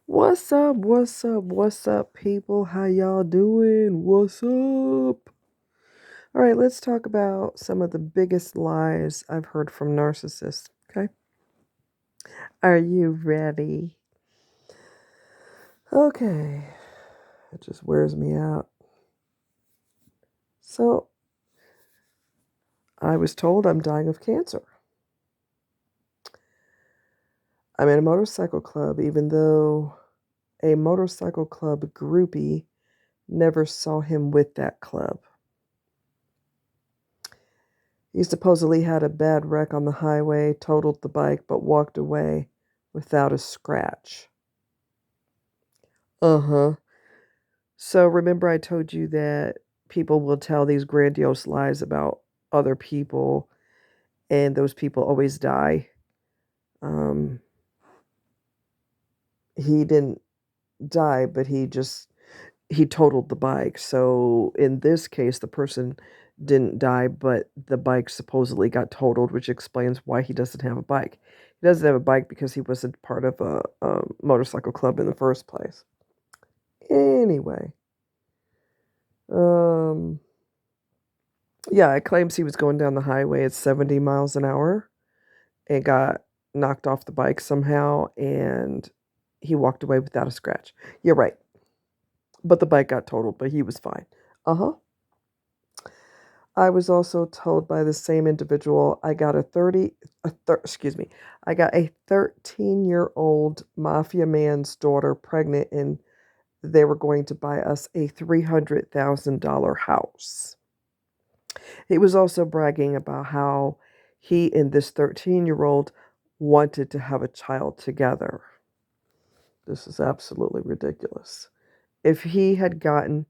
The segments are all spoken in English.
What's up? What's up? What's up, people? How y'all doing? What's up? All right, let's talk about some of the biggest lies I've heard from narcissists. Okay. Are you ready? Okay. It just wears me out. So, I was told I'm dying of cancer. I'm in a motorcycle club, even though a motorcycle club groupie never saw him with that club. He supposedly had a bad wreck on the highway, totaled the bike, but walked away without a scratch. Uh-huh. So remember I told you that people will tell these grandiose lies about other people, and those people always die. Um, he didn't die, but he totaled the bike. So in this case, the person didn't die, but the bike supposedly got totaled, which explains why he doesn't have a bike. He doesn't have a bike because he wasn't part of a motorcycle club in the first place. Anyway, um, yeah, it claims he was going down the highway at 70 miles an hour and got knocked off the bike somehow, and he walked away without a scratch. You're right, but the bike got totaled, but he was fine. Uh huh. I was also told by the same individual I got excuse me, I got a 13-year-old mafia man's daughter pregnant and they were going to buy us a $300,000 house. He was also bragging about how he and this 13-year-old wanted to have a child together. This is absolutely ridiculous. If he had gotten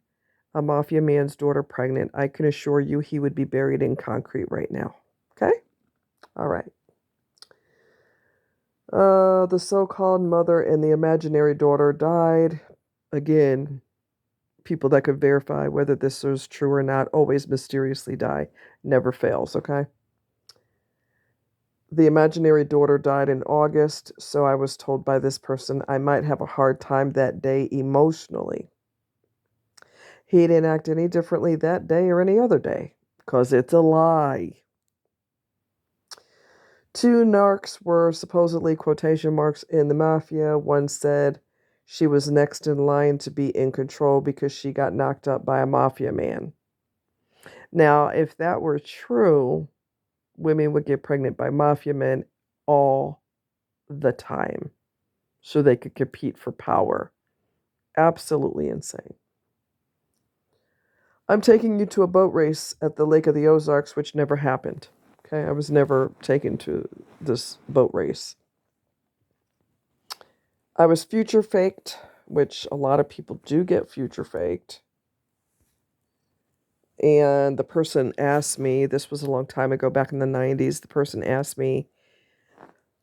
a mafia man's daughter pregnant, I can assure you he would be buried in concrete right now. Okay? All right. The so called mother and the imaginary daughter died. Again, people that could verify whether this is true or not always mysteriously die. Never fails, okay? The imaginary daughter died in August, so I was told by this person I might have a hard time that day emotionally. He didn't act any differently that day or any other day, because it's a lie. Two narcs were supposedly quotation marks in the mafia. One said she was next in line to be in control because she got knocked up by a mafia man. Now, if that were true, women would get pregnant by mafia men all the time so they could compete for power. Absolutely insane. I'm taking you to a boat race at the Lake of the Ozarks, which never happened. Okay, I was never taken to this boat race. I was future faked, which a lot of people do get future faked. And the person asked me, this was a long time ago, back in the 90s, the person asked me,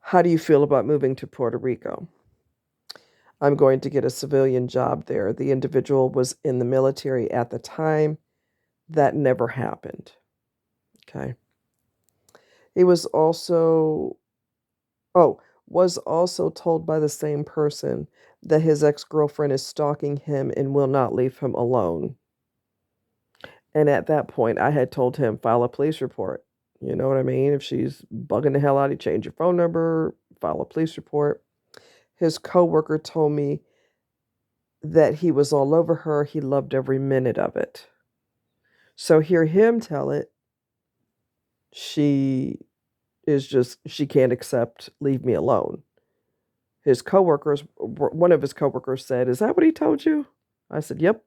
how do you feel about moving to Puerto Rico? I'm going to get a civilian job there. The individual was in the military at the time. That never happened. Okay. He was also, oh, was also told by the same person that his ex-girlfriend is stalking him and will not leave him alone. And at that point, I had told him, file a police report. You know what I mean? If she's bugging the hell out of you, change your phone number, file a police report. His coworker told me that he was all over her. He loved every minute of it. So hear him tell it, she she can't accept, leave me alone. One of his coworkers said, is that what he told you? I said, yep.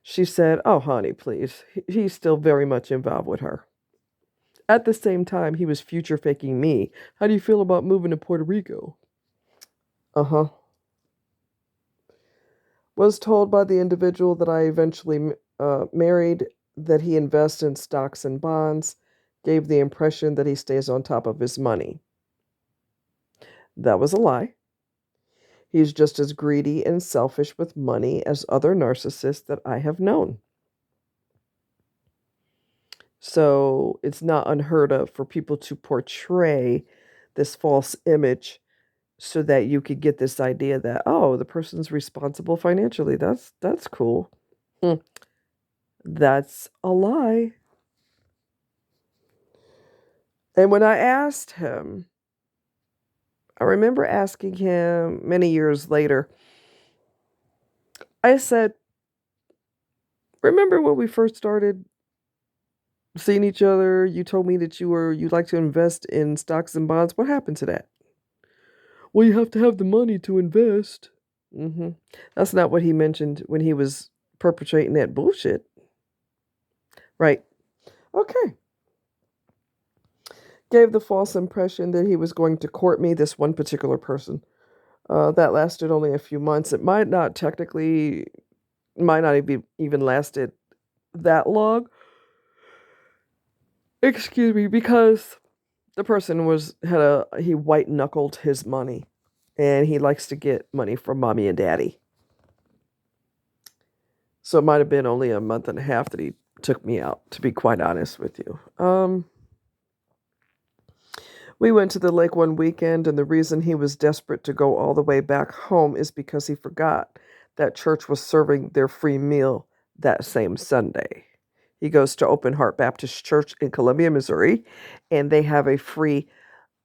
She said, oh, honey, please. He's still very much involved with her. At the same time, he was future faking me. How do you feel about moving to Puerto Rico? Uh huh. Was told by the individual that I eventually married that he invests in stocks and bonds, gave the impression that he stays on top of his money. That was a lie. He's just as greedy and selfish with money as other narcissists that I have known. So it's not unheard of for people to portray this false image so that you could get this idea that, oh, the person's responsible financially. That's cool. Hmm. That's a lie. And when I asked him, I remember asking him many years later, I said, remember when we first started seeing each other? You told me that you'd like to invest in stocks and bonds. What happened to that? Well, you have to have the money to invest. Hmm. That's not what he mentioned when he was perpetrating that bullshit. Right. Okay. Gave the false impression that he was going to court me, this one particular person. That lasted only a few months. It might not even lasted that long. Excuse me, because the person he white knuckled his money, and he likes to get money from mommy and daddy. So it might have been only a month and a half that he took me out, to be quite honest with you. We went to the lake one weekend, and the reason he was desperate to go all the way back home is because he forgot that church was serving their free meal that same Sunday. He goes to Open Heart Baptist Church in Columbia, Missouri, and they have a free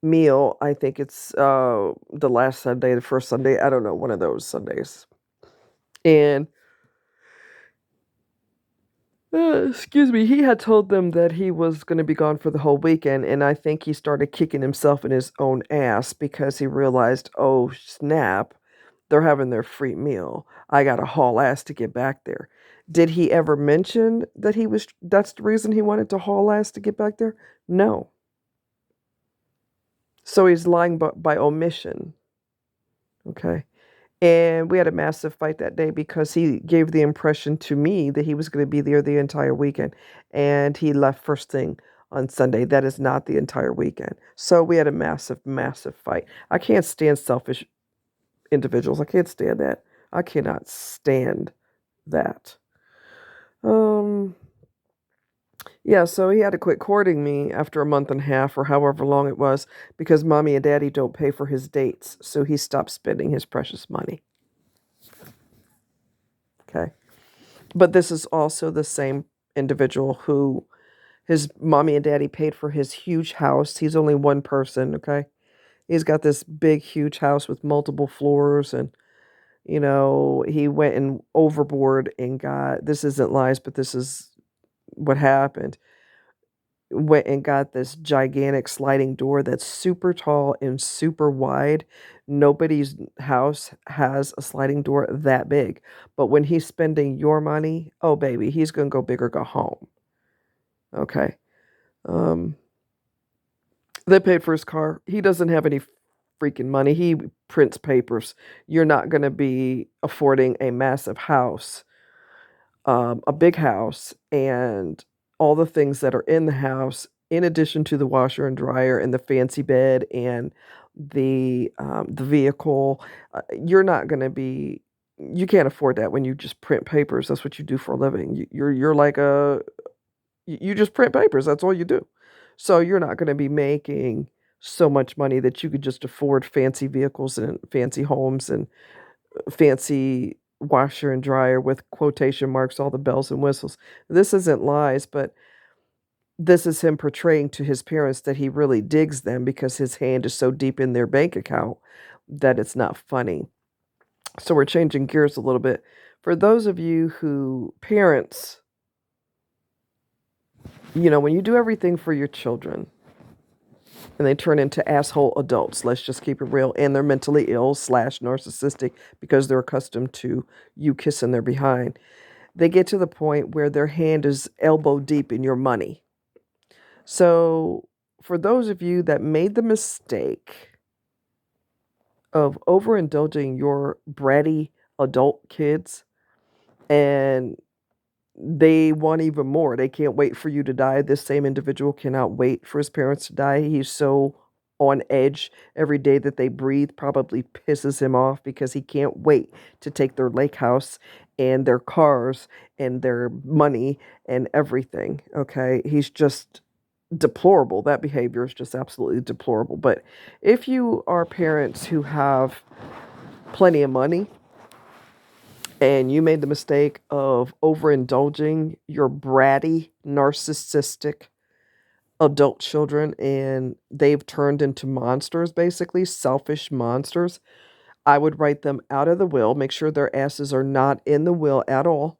meal. I think it's the last Sunday, the first Sunday. I don't know, one of those Sundays. And excuse me, he had told them that he was going to be gone for the whole weekend, and I think he started kicking himself in his own ass because he realized, oh snap, they're having their free meal. I got to haul ass to get back there. Did he ever mention that that's the reason he wanted to haul ass to get back there? No. So he's lying by omission. Okay. And we had a massive fight that day because he gave the impression to me that he was going to be there the entire weekend. And he left first thing on Sunday. That is not the entire weekend. So we had a massive, massive fight. I can't stand selfish individuals. I can't stand that. I cannot stand that. Um, yeah, so he had to quit courting me after a month and a half or however long it was because mommy and daddy don't pay for his dates. So he stopped spending his precious money. Okay. But this is also the same individual who his mommy and daddy paid for his huge house. He's only one person, okay? He's got this big, huge house with multiple floors, and he went and overboard and got, this isn't lies, but this is what happened. Went and got this gigantic sliding door that's super tall and super wide. Nobody's house has a sliding door that big. But when he's spending your money, oh baby, he's gonna go big or go home. Okay. Um, they paid for his car. He doesn't have any freaking money. He prints papers. You're not gonna be affording a massive house, a big house, and all the things that are in the house, in addition to the washer and dryer and the fancy bed and the vehicle. You're not going to be. You can't afford that when you just print papers. That's what you do for a living. You're like you just print papers. That's all you do. So you're not going to be making so much money that you could just afford fancy vehicles and fancy homes and fancy washer and dryer with quotation marks, all the bells and whistles. This isn't lies, but this is him portraying to his parents that he really digs them because his hand is so deep in their bank account that it's not funny. So we're changing gears a little bit. For those of you who parents, when you do everything for your children and they turn into asshole adults, let's just keep it real, and they're mentally ill / narcissistic because they're accustomed to you kissing their behind. They get to the point where their hand is elbow deep in your money. So, for those of you that made the mistake of overindulging your bratty adult kids and they want even more, they can't wait for you to die. This same individual cannot wait for his parents to die. He's so on edge every day that they breathe, probably pisses him off because he can't wait to take their lake house and their cars and their money and everything. Okay. He's just deplorable. That behavior is just absolutely deplorable. But if you are parents who have plenty of money and you made the mistake of overindulging your bratty, narcissistic adult children and they've turned into monsters, basically, selfish monsters, I would write them out of the will, make sure their asses are not in the will at all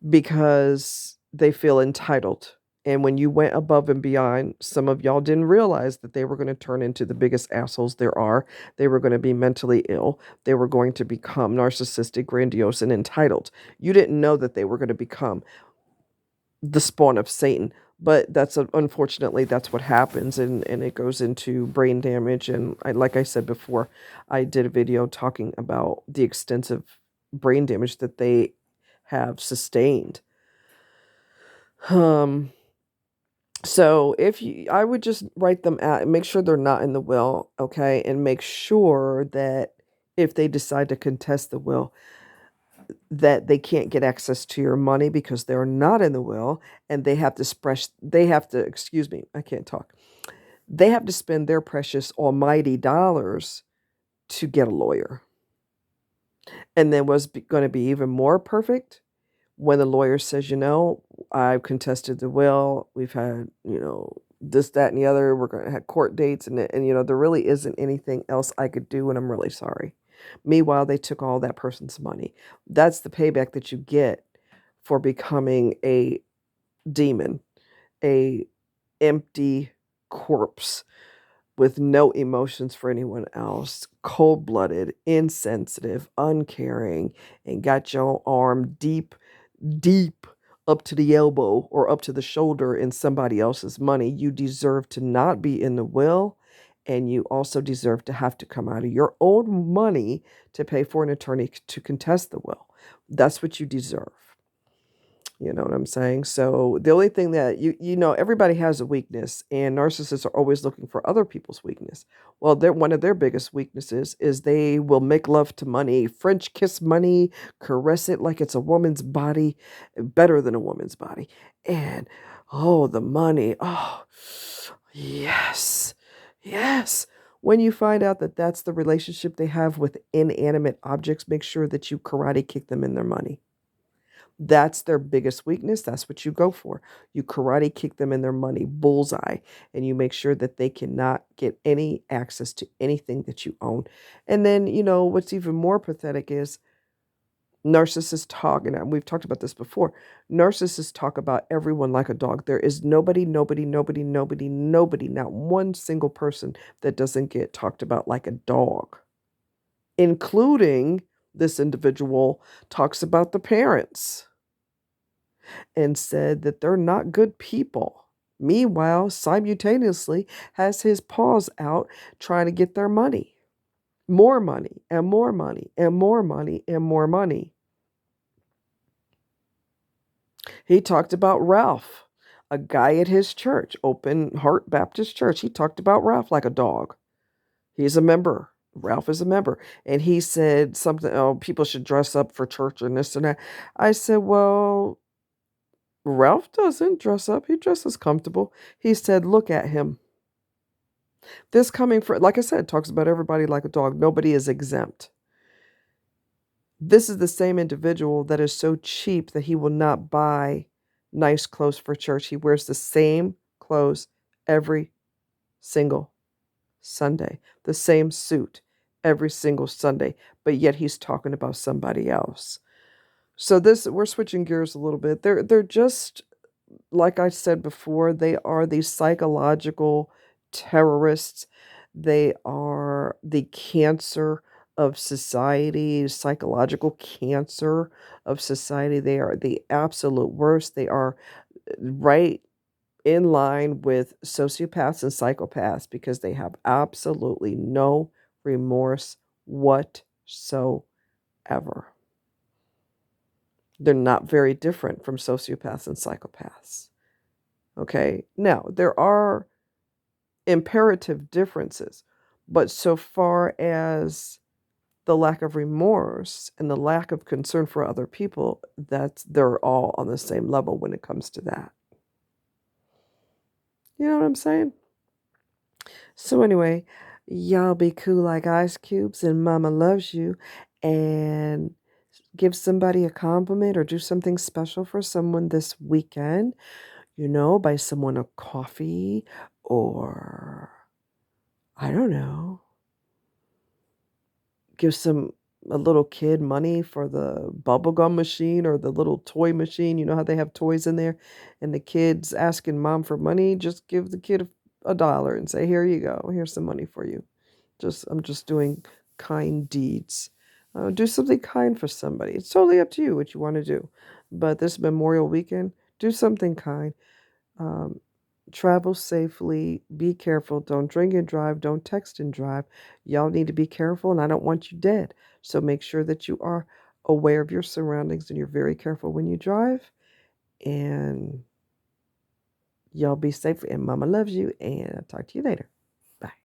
because they feel entitled. And when you went above and beyond, some of y'all didn't realize that they were going to turn into the biggest assholes there are. They were going to be mentally ill. They were going to become narcissistic, grandiose, and entitled. You didn't know that they were going to become the spawn of Satan. But unfortunately that's what happens, and it goes into brain damage. And like I said before, I did a video talking about the extensive brain damage that they have sustained. Um, so I would just write them out and make sure they're not in the will, okay, and make sure that if they decide to contest the will, that they can't get access to your money because they're not in the will, and excuse me, I can't talk. They have to spend their precious almighty dollars to get a lawyer. And then what's going to be even more perfect when the lawyer says, I've contested the will, we've had, this, that, and the other, we're going to have court dates, and there really isn't anything else I could do, and I'm really sorry. Meanwhile, they took all that person's money. That's the payback that you get for becoming a demon, a empty corpse with no emotions for anyone else, cold-blooded, insensitive, uncaring, and got your arm deep, deep up to the elbow or up to the shoulder in somebody else's money. You deserve to not be in the will, and you also deserve to have to come out of your own money to pay for an attorney to contest the will. That's what you deserve. You know what I'm saying? So the only thing that everybody has a weakness, and narcissists are always looking for other people's weakness. Well, one of their biggest weaknesses is they will make love to money, French kiss money, caress it like it's a woman's body, better than a woman's body. And oh, the money. Oh, yes. Yes. When you find out that that's the relationship they have with inanimate objects, make sure that you karate kick them in their money. That's their biggest weakness. That's what you go for. You karate kick them in their money, bullseye, and you make sure that they cannot get any access to anything that you own. And then, what's even more pathetic is narcissists talk, and we've talked about this before. Narcissists talk about everyone like a dog. There is nobody, not one single person that doesn't get talked about like a dog, including this individual talks about the parents and said that they're not good people. Meanwhile, simultaneously has his paws out trying to get their money. More money and more money and more money and more money. He talked about Ralph, a guy at his church, Open Heart Baptist Church. He talked about Ralph like a dog. He's a member. Ralph is a member. And he said something, oh, people should dress up for church and this and that. I said, well, Ralph doesn't dress up. He dresses comfortable. He said, look at him. This coming from, like I said, talks about everybody like a dog. Nobody is exempt. This is the same individual that is so cheap that he will not buy nice clothes for church. He wears the same clothes every single Sunday, the same suit every single Sunday, but yet he's talking about somebody else. So we're switching gears a little bit. They're just, like I said before, they are these psychological terrorists. They are the cancer of society, psychological cancer of society. They are the absolute worst. They are right in line with sociopaths and psychopaths because they have absolutely no remorse whatsoever. They're not very different from sociopaths and psychopaths. Okay. Now, there are imperative differences, but so far as the lack of remorse and the lack of concern for other people, they're all on the same level when it comes to that. You know what I'm saying? So anyway, y'all be cool like ice cubes and mama loves you, and give somebody a compliment or do something special for someone this weekend. Buy someone a coffee, or I don't know, give a little kid money for the bubblegum machine or the little toy machine. You know how they have toys in there, and the kid's asking mom for money? Just give the kid a dollar and say, "Here you go. Here's some money for you." I'm just doing kind deeds. Do something kind for somebody. It's totally up to you what you want to do. But this Memorial weekend, do something kind. Um, Travel safely. Be careful. Don't drink and drive. Don't text and drive. Y'all need to be careful, and I don't want you dead. So make sure that you are aware of your surroundings and you're very careful when you drive. And y'all be safe. And Mama loves you. And I'll talk to you later.